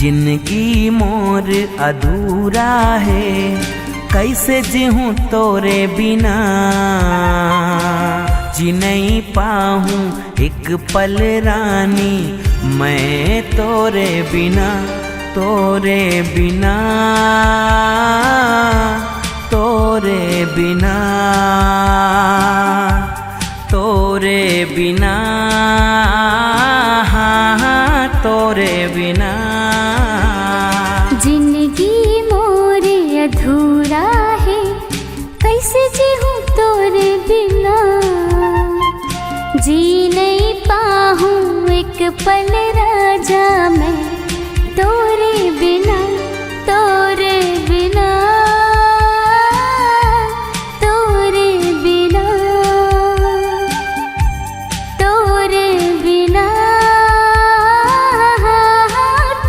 जिंदगी मोर अधूरा है, कैसे जीऊँ तोरे बिना। जी नहीं पाऊँ एक पल रानी मैं तोरे बिना, तोरे बिना, तोरे बिना, तोरे बिना, हाँ तोरे बिना। जिंदगी मोरे अधूरा है, कैसे जीऊँ तोरे बिना। जी नहीं पाऊँ एक पल राजा मैं तोरे बिना, तोरे बिना, तोरे बिना, तोरे बिना,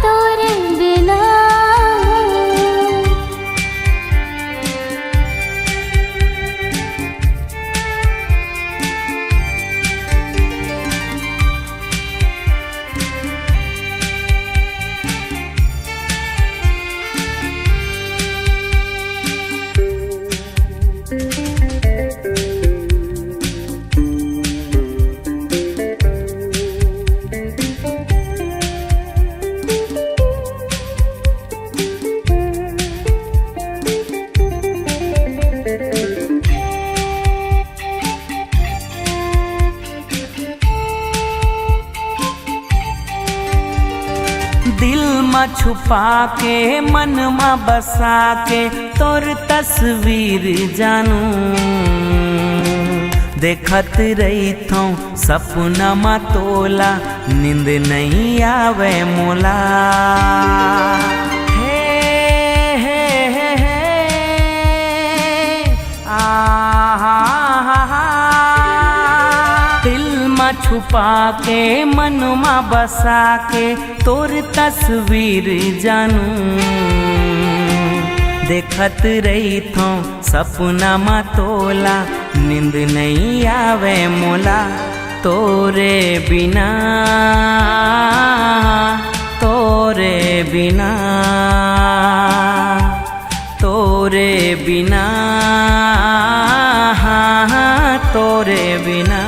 तोरे बिना। दिल में छुपा के मन में बसा के तोर तस्वीर जानू। देखत रही थो सपना में तोला, नींद नहीं आवे मोला। हे हे हे हे दिल में छुपा के मन में बसा के तोर तस्वीर जानू। देखत रही थो सपना में तोला, नींद नहीं आवे मोला। तोरे बिना, तोरे बिना, तोरे बिना, हाँ तोरे बिना।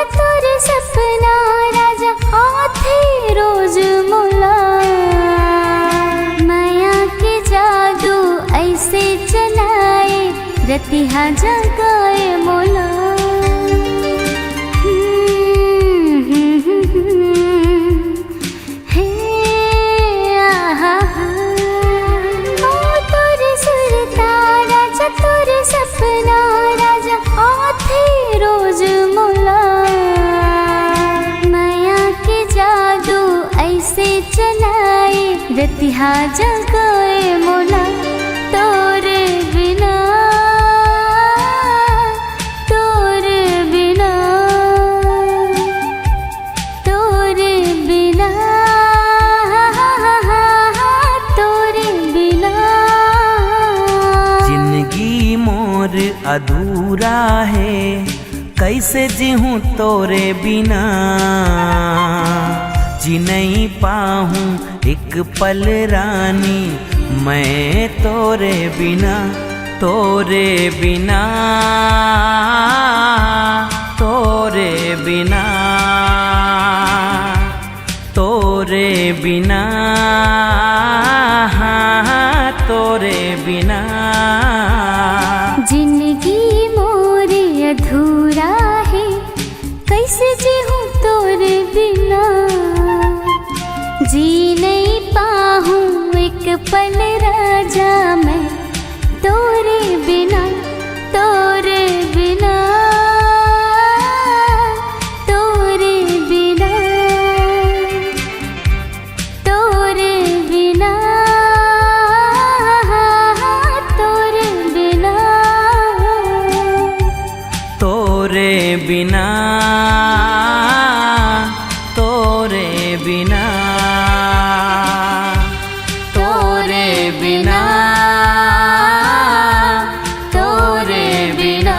तोरे सपना राजा हाथे रोज मोला। माया के जादू ऐसे चलाए, रतिहा जगाए मोला। हे आहा तोरे सुरता राजा, तोरे सपना राजा हाथे रोज मोला। चलाए रतिहा जगाए मोला। तोरे बिना, तोरे बिना, तोरे बिना, तोरे बिना। जिंदगी मोर अधूरा है, कैसे जीऊँ तोरे बिना। जी नहीं पाऊँ एक पल रानी मैं तोरे बिना, तोरे बिना, तोरे बिना, तोरे बिना, हाँ तोरे बिना। जिंदगी मोरे अधूरा है, कैसे जीऊँ तोरे बिना। जी नहीं पाऊँ पल राजा मैं तोरे बिना तोरे बिना तोरे बिना तोरे बिना तोरे बिना तोरे बिना तोरे बिना तोरे बिना तोरे बिना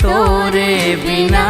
तोरे बिना